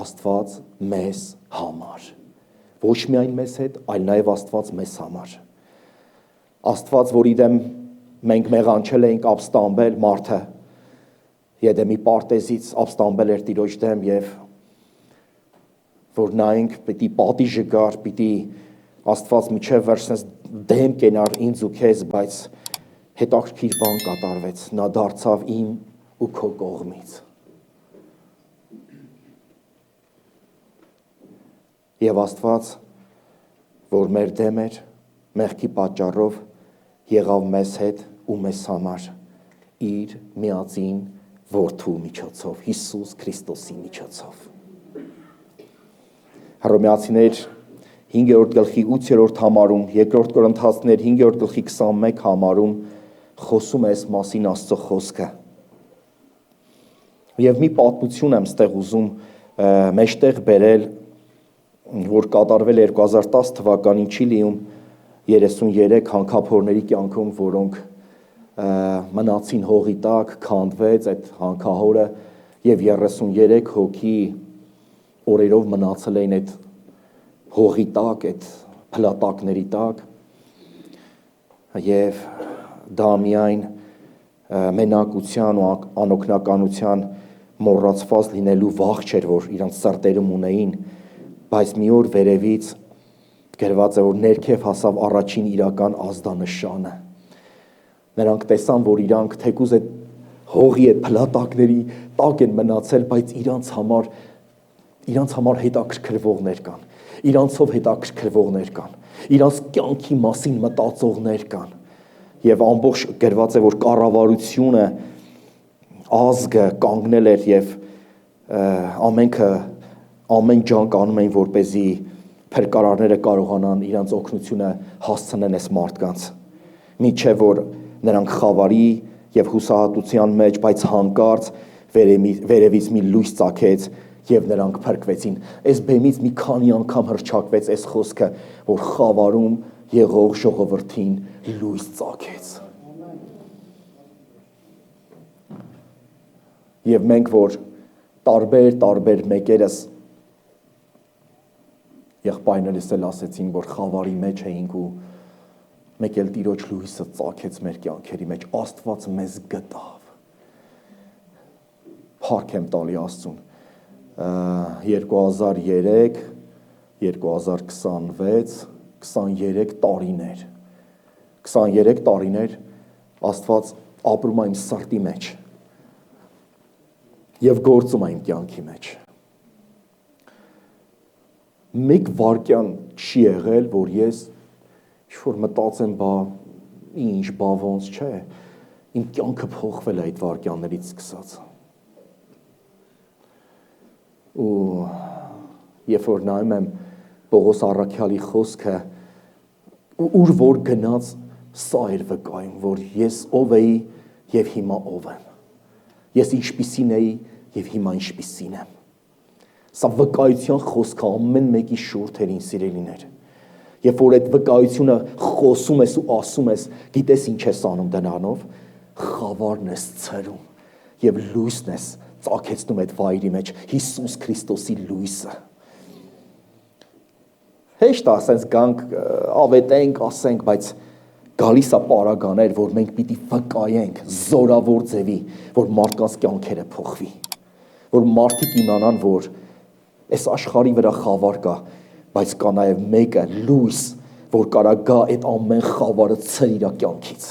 Աստված մեզ համար։ Ոչ միայն մեզ հետ, այլ նաև Աստված մեզ համար։ Աստված, որի դեմ մենք մեղանչել էինք ապստամբել մարդը, Եդեմի պարտեզից ապստամբել էր Տիրոջ դեմ եւ որ նայենք պիտի պատիժը գար, պիտի Աստված միջև վերջնես դեմ կենար ինձ ու քեզ, բայց հետաքրքիր բան կատարվեց, նա դարձավ իմ ու քո կողմից։ Եվ Աստված, որ մեր դեմ էր, մեղքի պատճառով եղավ մեզ հետ ու մեզ համար իր միածին որդու միջոցով, Հիսուս Քրիստոսի միջոցով։ Հռոմեացիներ 5-րդ գլխի 8-րդ համարում, 2-րդ Կորինթացիներ 5-րդ գլխի 21 համարում խոսում է այս մասին Աստծո խոսքը։ Եվ մի պատմություն եմ ստեղ ուզում մեջտեղ բերել, որ կատարվել 2010 թվականին Չիլիում 33 հանքափորների կյանքում, որոնք մնացին հողի տակ, քանդվեց այդ հանքահորը եւ 33 հոգի օրերով մնացել էին այդ հողի տակ, այդ փլատակների տակ եւ դա միայն մենակության ու անօգնականության մոռացված լինելու վախ չէր, որ իրանց սրտերում ունեին, բայց մի օր վերևից գրված է, որ ներքև հասավ առաջին իրական ազդանշանը։ Նրանք տեսան, որ իրանք թեկուզ այդ հողի այդ փլատակների տակ են մնացել, բայց իրանց համար հետաքրքրվողներ կան, իրանցով հետաքրքրվողներ կան, իրանց կյանքի մասին մտածողներ կան։ Եվ ամբողջ գրված է, որ կառավարությունը, ազգը կանգնել էր եւ ամենքը ամեն ջանք անում էին, որպեսզի փրկարարները կարողանան իրանց օգնությունը հասցնեն այս մարդկանց։ Մինչև որ նրանք խավարի եւ հուսահատության մեջ, բայց հանկարծ վերևից մի լույս ծագեց եւ նրանք փրկվեցին։ Այս բեմից մի քանի անգամ հռչակվեց այս խոսքը, որ խավարում եղող ժողովրդին լույս ծագեց։ Եվ մենք որ տարբեր մեկերս եղբայրներս էլ ասեցին, որ խավարի մեջ էինք ու մեկ էլ Տիրոջ լույսը ծագեց մեր կյանքերի մեջ, Աստված մեզ գտավ։ Փառք եմ տալի Աստծուն։ 2003, 2026, 23 տարիներ։ 23 տարիներ Աստված ապրում է իմ սրտի մեջ եւ գործում է իմ կյանքի մեջ։ Մեկ վարքյան չի եղել, որ ես ինչ-որ մտածեմ, բա ոնց չէ, իմ կյանքը փոխվել է այդ վարքյաններից սկսած։ Ու երբ որ նայում եմ Պողոս առաքյալի խոսքը, ուր որ գնաց, սա էր վկայում, որ ես ով էի եւ հիմա ով եմ։ Ես ինչպիսին էի եւ հիմա ինչպիսին եմ։ Սա վկայության խոսքը ամեն մեկի շուրթերին, սիրելիներ։ Երբ որ այդ վկայությունը խոսում ես ու ասում ես, գիտես ինչ ես անում դրանով, խավարն ես ցրում եւ լույսն ես ծագեցնում այդ վայրի մեջ, Հիսուս Քրիստոսի լույսը։ Հեշտ ասենք գանք, ավետենք, ասենք, բայց գալիս է պարագաներ, որ մենք պիտի վկայենք զորավոր ձևի, որ մարդկանց կյանքերը փոխվի, որ մարդիկ իմանան, որ այս աշխարհի վրա խավար կա, բայց կա նաև մեկը լույս, որ կարա գա այդ ամեն խավարը ցրի իր կյանքից։